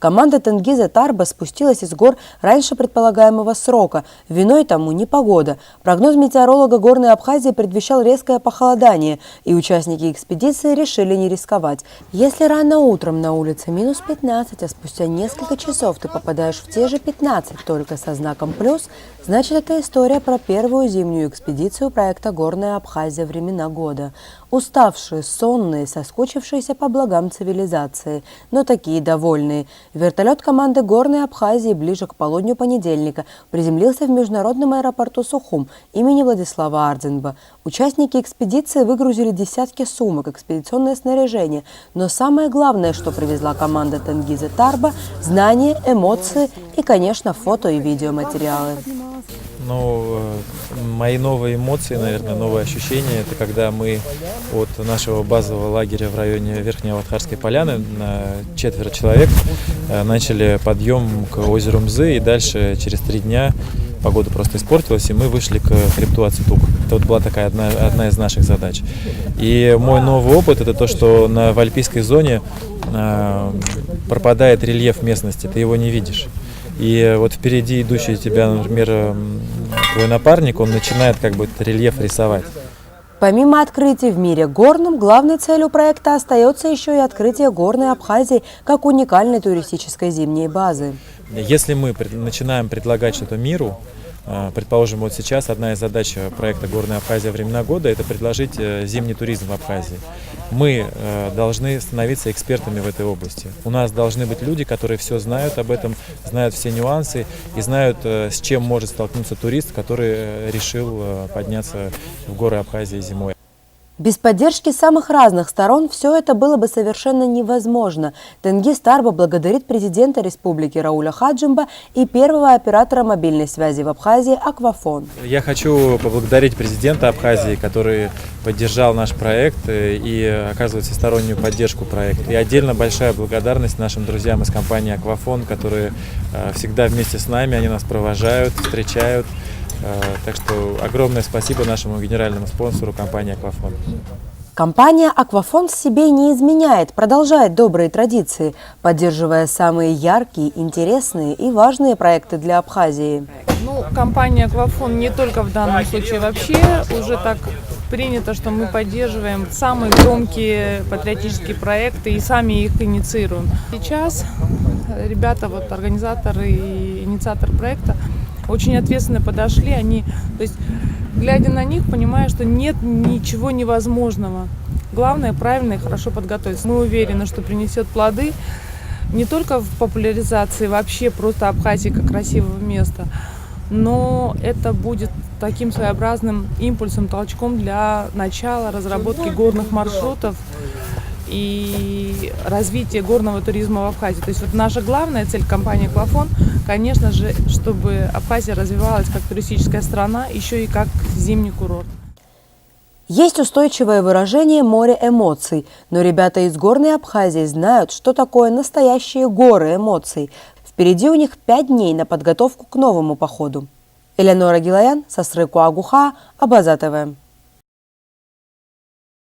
Команда Тенгиза Тарба спустилась из гор раньше предполагаемого срока. Виной тому непогода. Прогноз метеоролога Горной Абхазии предвещал резкое похолодание, и участники экспедиции решили не рисковать. Если рано утром на улице минус 15, а спустя несколько часов ты попадаешь в те же 15, только со знаком плюс, значит, это история про первую зимнюю экспедицию проекта «Горная Абхазия. Времена года». Уставшие, сонные, соскучившиеся по благам цивилизации, но такие довольные. Вертолет команды «Горной Абхазии» ближе к полудню понедельника приземлился в международном аэропорту Сухум имени Владислава Ардзинба. Участники экспедиции выгрузили десятки сумок, экспедиционное снаряжение. Но самое главное, что привезла команда Тенгиза Тарба – знания, эмоции и, конечно, фото и видеоматериалы. Ну, мои новые эмоции, наверное, новые ощущения, это когда мы от нашего базового лагеря в районе Верхней Аватхарской поляны на 4 человек начали подъем к озеру Мзы, и дальше через 3 дня погода просто испортилась, и мы вышли к хребту Ацетук. Это вот была такая одна из наших задач. И мой новый опыт – это то, что в альпийской зоне пропадает рельеф местности, ты его не видишь. И вот впереди идущий тебя, например, твой напарник, он начинает как бы этот рельеф рисовать. Помимо открытий в мире горном, главной целью проекта остается еще и открытие Горной Абхазии как уникальной туристической зимней базы. Если мы начинаем предлагать что-то миру, предположим, вот сейчас одна из задач проекта «Горная Абхазия. Времена года» – это предложить зимний туризм в Абхазии. Мы должны становиться экспертами в этой области. У нас должны быть люди, которые все знают об этом, знают все нюансы и знают, с чем может столкнуться турист, который решил подняться в горы Абхазии зимой. Без поддержки самых разных сторон все это было бы совершенно невозможно. Тенгиз Тарба благодарит президента республики Рауля Хаджимба и первого оператора мобильной связи в Абхазии «Аквафон». Я хочу поблагодарить президента Абхазии, который поддержал наш проект и оказывает всестороннюю поддержку проекта. И отдельно большая благодарность нашим друзьям из компании «Аквафон», которые всегда вместе с нами, они нас провожают, встречают. Так что огромное спасибо нашему генеральному спонсору компании «Аквафон». Компания «Аквафон» себе не изменяет, продолжает добрые традиции, поддерживая самые яркие, интересные и важные проекты для Абхазии. Ну, компания «Аквафон» не только в данном случае, вообще уже так принято, что мы поддерживаем самые громкие патриотические проекты и сами их инициируем. Сейчас ребята, вот организаторы и инициатор проекта, очень ответственно подошли, то есть, глядя на них, понимая, что нет ничего невозможного. Главное, правильно и хорошо подготовиться. Мы уверены, что принесет плоды не только в популяризации вообще просто Абхазии как красивого места, но это будет таким своеобразным импульсом, толчком для начала разработки горных маршрутов и развития горного туризма в Абхазии. То есть вот наша главная цель компании «Аквафон», конечно же, чтобы Абхазия развивалась как туристическая страна, еще и как зимний курорт. Есть устойчивое выражение «море эмоций», но ребята из Горной Абхазии знают, что такое настоящие горы эмоций. Впереди у них 5 дней на подготовку к новому походу. Элеонора Гилаян, Сасрыку Агуха, Абаза ТВ.